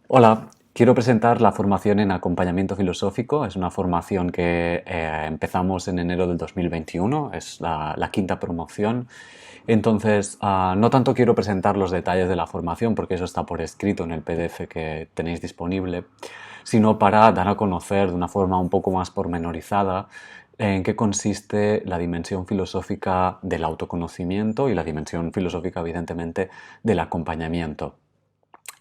Hola, quiero presentar la formación en acompañamiento filosófico. Es una formación que empezamos en enero del 2021, es la quinta promoción. Entonces, no tanto quiero presentar los detalles de la formación, porque eso está por escrito en el PDF que tenéis disponible, sino para dar a conocer de una forma un poco más pormenorizada en qué consiste la dimensión filosófica del autoconocimiento y la dimensión filosófica, evidentemente, del acompañamiento.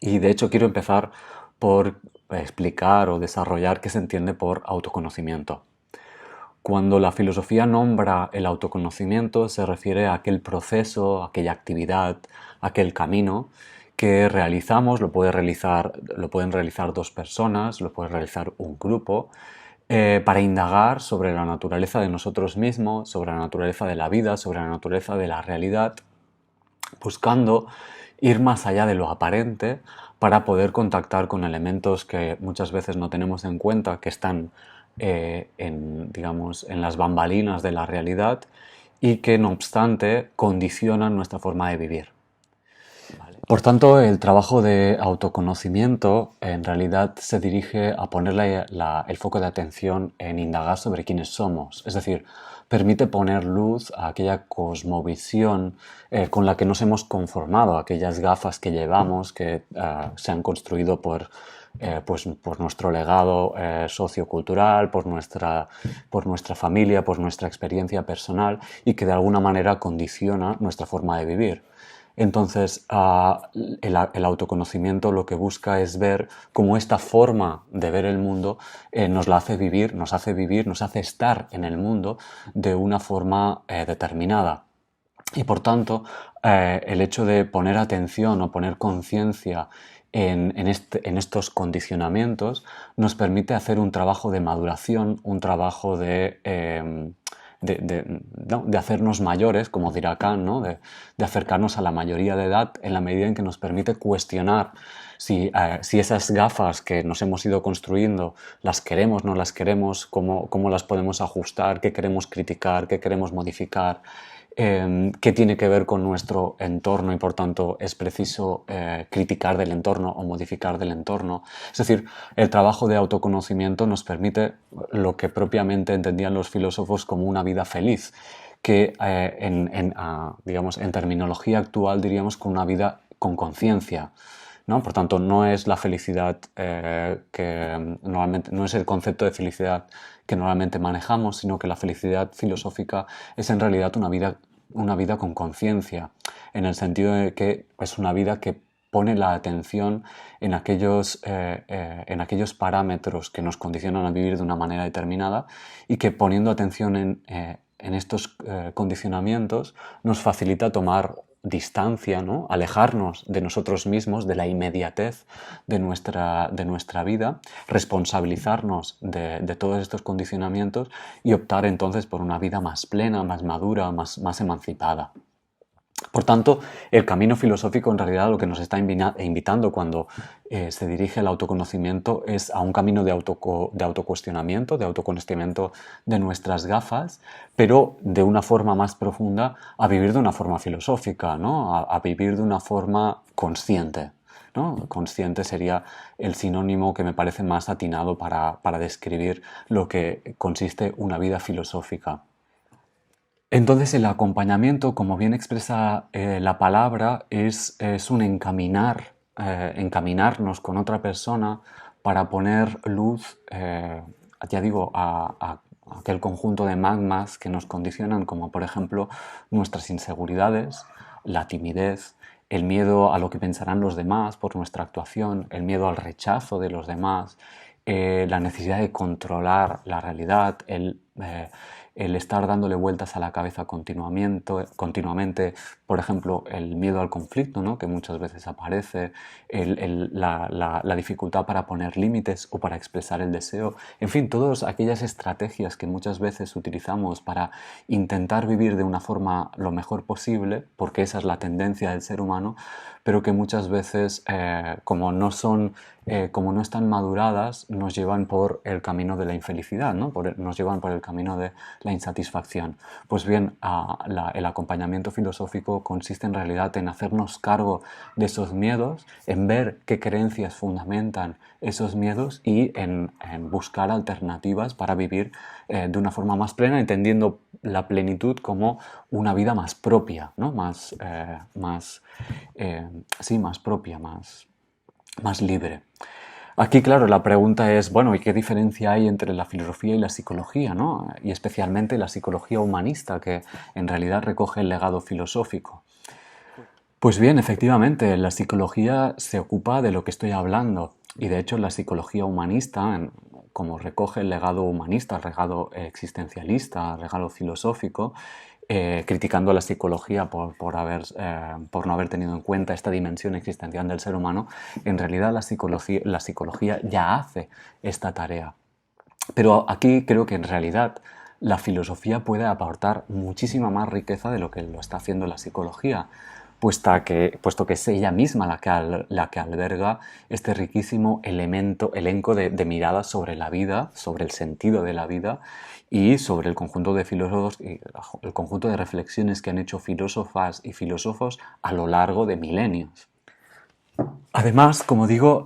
Y de hecho quiero empezar por explicar o desarrollar qué se entiende por autoconocimiento. Cuando la filosofía nombra el autoconocimiento se refiere a aquel proceso, aquella actividad, aquel camino que realizamos, lo pueden realizar dos personas, lo puede realizar un grupo, para indagar sobre la naturaleza de nosotros mismos, sobre la naturaleza de la vida, sobre la naturaleza de la realidad, buscando ir más allá de lo aparente para poder contactar con elementos que muchas veces no tenemos en cuenta, que están digamos, en las bambalinas de la realidad y que no obstante condicionan nuestra forma de vivir. Por tanto, el trabajo de autoconocimiento en realidad se dirige a poner el foco de atención en indagar sobre quiénes somos, es decir, permite poner luz a aquella cosmovisión con la que nos hemos conformado, aquellas gafas que llevamos que se han construido por nuestro legado sociocultural, por nuestra familia, por nuestra experiencia personal y que de alguna manera condiciona nuestra forma de vivir. Entonces, el autoconocimiento lo que busca es ver cómo esta forma de ver el mundo nos la hace vivir, nos hace estar en el mundo de una forma determinada. Y por tanto, el hecho de poner atención o poner conciencia en estos condicionamientos nos permite hacer un trabajo de maduración, un trabajo ¿no? de hacernos mayores, como dirá Kant, ¿no? De acercarnos a la mayoría de edad en la medida en que nos permite cuestionar si esas gafas que nos hemos ido construyendo las queremos, no las queremos, cómo las podemos ajustar, qué queremos criticar, qué queremos modificar, qué tiene que ver con nuestro entorno y por tanto es preciso criticar del entorno o modificar del entorno. Es decir, el trabajo de autoconocimiento nos permite lo que propiamente entendían los filósofos como una vida feliz, que digamos, en terminología actual diríamos que una vida con conciencia. ¿No? Por tanto, no es la felicidad que normalmente, no es el concepto de felicidad que normalmente manejamos, sino que la felicidad filosófica es en realidad una vida con conciencia, en el sentido de que es una vida que pone la atención en aquellos parámetros que nos condicionan a vivir de una manera determinada y que poniendo atención en estos condicionamientos nos facilita tomar distancia, ¿no? Alejarnos de nosotros mismos, de la inmediatez de nuestra vida, responsabilizarnos de todos estos condicionamientos y optar entonces por una vida más plena, más madura, más emancipada. Por tanto, el camino filosófico en realidad lo que nos está invitando cuando se dirige al autoconocimiento es a un camino de autocuestionamiento, de autoconocimiento de nuestras gafas, pero de una forma más profunda a vivir de una forma filosófica, ¿no? A vivir de una forma consciente. ¿No? Consciente sería el sinónimo que me parece más atinado para describir lo que consiste una vida filosófica. Entonces el acompañamiento, como bien expresa la palabra, es un encaminarnos con otra persona para poner luz, ya digo, a aquel conjunto de magmas que nos condicionan, como por ejemplo nuestras inseguridades, la timidez, el miedo a lo que pensarán los demás por nuestra actuación, el miedo al rechazo de los demás, la necesidad de controlar la realidad, el estar dándole vueltas a la cabeza continuamente, por ejemplo, el miedo al conflicto, ¿no? Que muchas veces aparece, la dificultad para poner límites o para expresar el deseo, en fin, todas aquellas estrategias que muchas veces utilizamos para intentar vivir de una forma lo mejor posible, porque esa es la tendencia del ser humano, pero que muchas veces, como no están maduradas, nos llevan por el camino de la infelicidad, ¿no? Nos llevan por el camino de la insatisfacción. Pues bien, el acompañamiento filosófico consiste en realidad en hacernos cargo de esos miedos, en ver qué creencias fundamentan esos miedos y en buscar alternativas para vivir de una forma más plena, entendiendo la plenitud como una vida más propia, ¿no? Sí, más propia, más libre. Aquí, claro, la pregunta es, bueno, ¿y qué diferencia hay entre la filosofía y la psicología, ¿no? Y especialmente la psicología humanista, que en realidad recoge el legado filosófico. Pues bien, efectivamente, la psicología se ocupa de lo que estoy hablando y de hecho la psicología humanista, como recoge el legado humanista, el legado existencialista, el legado filosófico, criticando a la psicología por no haber tenido en cuenta esta dimensión existencial del ser humano, en realidad la psicología ya hace esta tarea. Pero aquí creo que en realidad la filosofía puede aportar muchísima más riqueza de lo que lo está haciendo la psicología, puesto que es ella misma la que alberga este riquísimo elenco de miradas sobre la vida, sobre el sentido de la vida y sobre el conjunto de filósofos y el conjunto de reflexiones que han hecho filósofas y filósofos a lo largo de milenios. Además, como digo,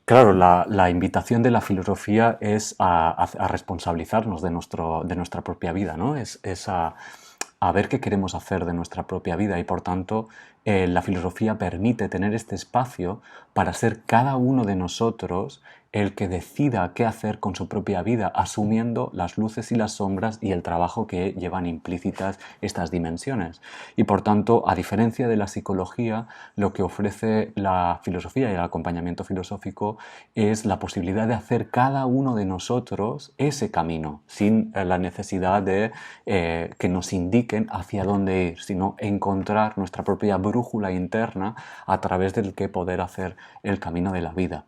claro, la invitación de la filosofía es a responsabilizarnos de nuestra propia vida, ¿no? Es a ver qué queremos hacer de nuestra propia vida y por tanto la filosofía permite tener este espacio para ser cada uno de nosotros el que decida qué hacer con su propia vida, asumiendo las luces y las sombras y el trabajo que llevan implícitas estas dimensiones. Y por tanto, a diferencia de la psicología, lo que ofrece la filosofía y el acompañamiento filosófico es la posibilidad de hacer cada uno de nosotros ese camino, sin la necesidad de que nos indiquen hacia dónde ir, sino encontrar nuestra propia brújula interna a través del que poder hacer el camino de la vida.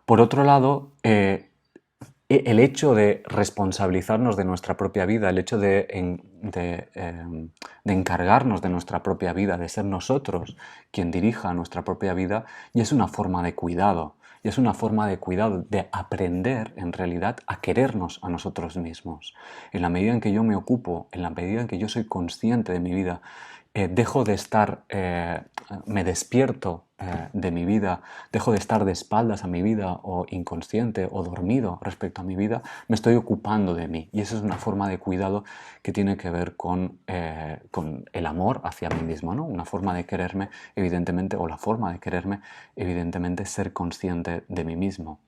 Por otro lado, el hecho de responsabilizarnos de nuestra propia vida, el hecho de encargarnos de nuestra propia vida, de ser nosotros quien dirija nuestra propia vida, y es una forma de cuidado. Y es una forma de cuidado, de aprender en realidad a querernos a nosotros mismos. En la medida en que yo me ocupo, en la medida en que yo soy consciente de mi vida, dejo de estar, me despierto de mi vida, dejo de estar de espaldas a mi vida o inconsciente o dormido respecto a mi vida, me estoy ocupando de mí. Y esa es una forma de cuidado que tiene que ver con el amor hacia mí mismo, ¿no? Una forma de quererme, evidentemente, o la forma de quererme, evidentemente, ser consciente de mí mismo.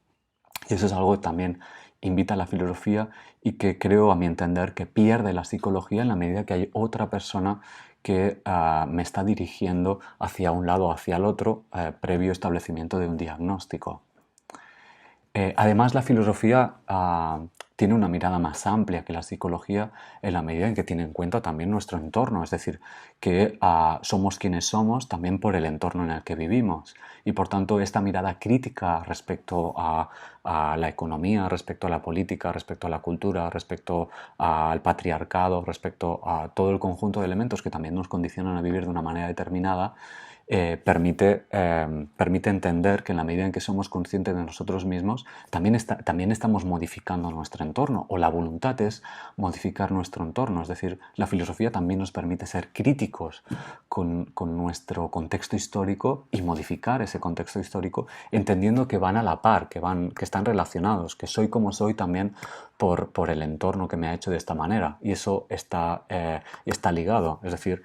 Y eso es algo que también invita a la filosofía y que creo, a mi entender, que pierde la psicología en la medida que hay otra persona que me está dirigiendo hacia un lado o hacia el otro previo establecimiento de un diagnóstico. Además, la filosofía tiene una mirada más amplia que la psicología en la medida en que tiene en cuenta también nuestro entorno, es decir, que somos quienes somos también por el entorno en el que vivimos y por tanto esta mirada crítica respecto a la economía, respecto a la política, respecto a la cultura, respecto al patriarcado, respecto a todo el conjunto de elementos que también nos condicionan a vivir de una manera determinada, permite entender que en la medida en que somos conscientes de nosotros mismos, también estamos modificando nuestro entorno, o la voluntad es modificar nuestro entorno. Es decir, la filosofía también nos permite ser críticos con nuestro contexto histórico y modificar ese contexto histórico, entendiendo que van a la par, que están relacionados, que soy como soy también por el entorno que me ha hecho de esta manera. Y eso está ligado. Es decir,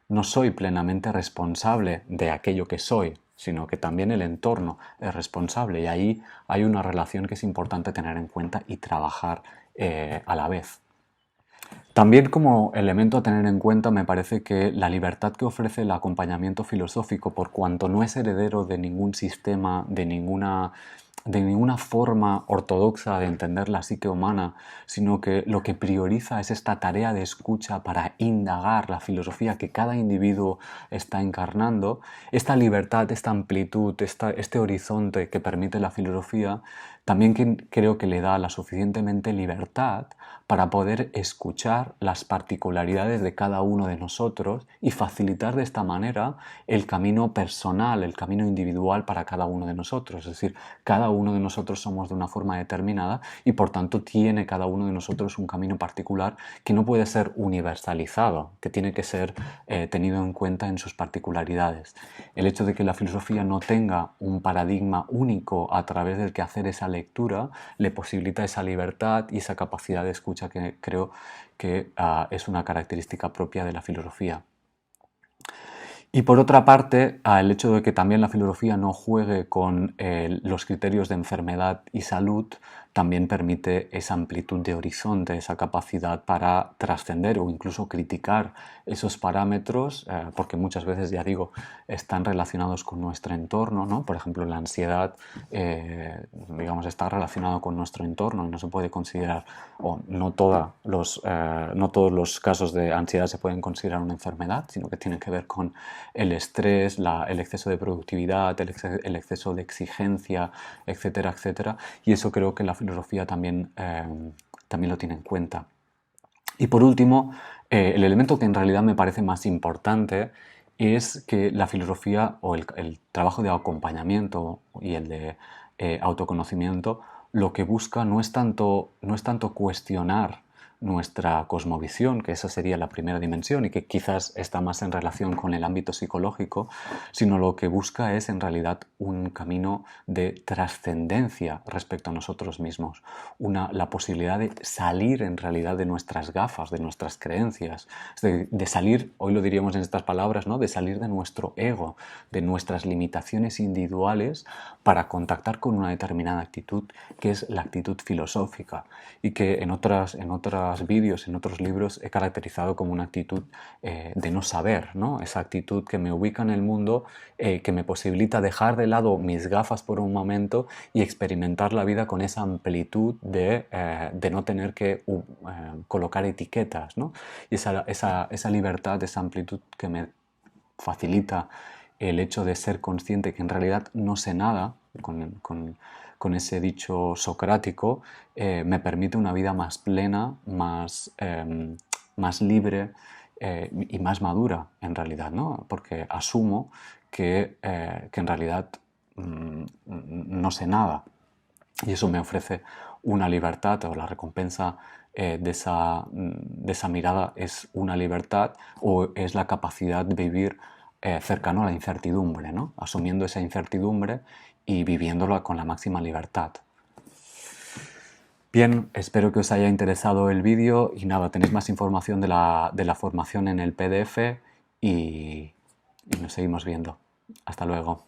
no soy plenamente responsable de aquello que soy, sino que también el entorno es responsable y ahí hay una relación que es importante tener en cuenta y trabajar a la vez. También como elemento a tener en cuenta me parece que la libertad que ofrece el acompañamiento filosófico, por cuanto no es heredero de ningún sistema, de ninguna forma ortodoxa de entender la psique humana, sino que lo que prioriza es esta tarea de escucha para indagar la filosofía que cada individuo está encarnando, esta libertad, esta amplitud, este horizonte que permite la filosofía, también creo que le da la suficientemente libertad para poder escuchar las particularidades de cada uno de nosotros y facilitar de esta manera el camino personal, el camino individual para cada uno de nosotros. Es decir, cada uno de nosotros somos de una forma determinada y por tanto tiene cada uno de nosotros un camino particular que no puede ser universalizado, que tiene que ser tenido en cuenta en sus particularidades. El hecho de que la filosofía no tenga un paradigma único a través del que hacer esa lectura le posibilita esa libertad y esa capacidad de escucha que creo que es una característica propia de la filosofía. Y por otra parte, el hecho de que también la filosofía no juegue con los criterios de enfermedad y salud también permite esa amplitud de horizonte, esa capacidad para trascender o incluso criticar esos parámetros, porque muchas veces, ya digo, están relacionados con nuestro entorno, ¿no? Por ejemplo, la ansiedad, digamos, está relacionado con nuestro entorno y no se puede considerar, o no todos los casos de ansiedad se pueden considerar una enfermedad, sino que tienen que ver con el estrés, el exceso de productividad, el exceso de exigencia, etcétera, etcétera. Y eso creo que la filosofía también lo tiene en cuenta. Y por último, el elemento que en realidad me parece más importante es que la filosofía o el trabajo de acompañamiento y el de autoconocimiento lo que busca no es tanto cuestionar nuestra cosmovisión, que esa sería la primera dimensión y que quizás está más en relación con el ámbito psicológico, sino lo que busca es en realidad un camino de trascendencia respecto a nosotros mismos, la posibilidad de salir en realidad de nuestras gafas, de nuestras creencias, de salir, hoy lo diríamos en estas palabras, ¿no? De salir de nuestro ego, de nuestras limitaciones individuales para contactar con una determinada actitud que es la actitud filosófica y que en otros vídeos, en otros libros he caracterizado como una actitud de no saber, ¿no? Esa actitud que me ubica en el mundo, que me posibilita dejar de lado mis gafas por un momento y experimentar la vida con esa amplitud de no tener que colocar etiquetas, ¿no? Y esa libertad, esa amplitud que me facilita el hecho de ser consciente que en realidad no sé nada, con ese dicho socrático, me permite una vida más plena, más libre y más madura en realidad, ¿no? Porque asumo que en realidad no sé nada y eso me ofrece una libertad o la recompensa de esa mirada es una libertad o es la capacidad de vivir cercano a la incertidumbre, ¿no? Asumiendo esa incertidumbre y viviéndola con la máxima libertad. Bien, espero que os haya interesado el vídeo y nada, tenéis más información de la formación en el PDF y nos seguimos viendo. Hasta luego.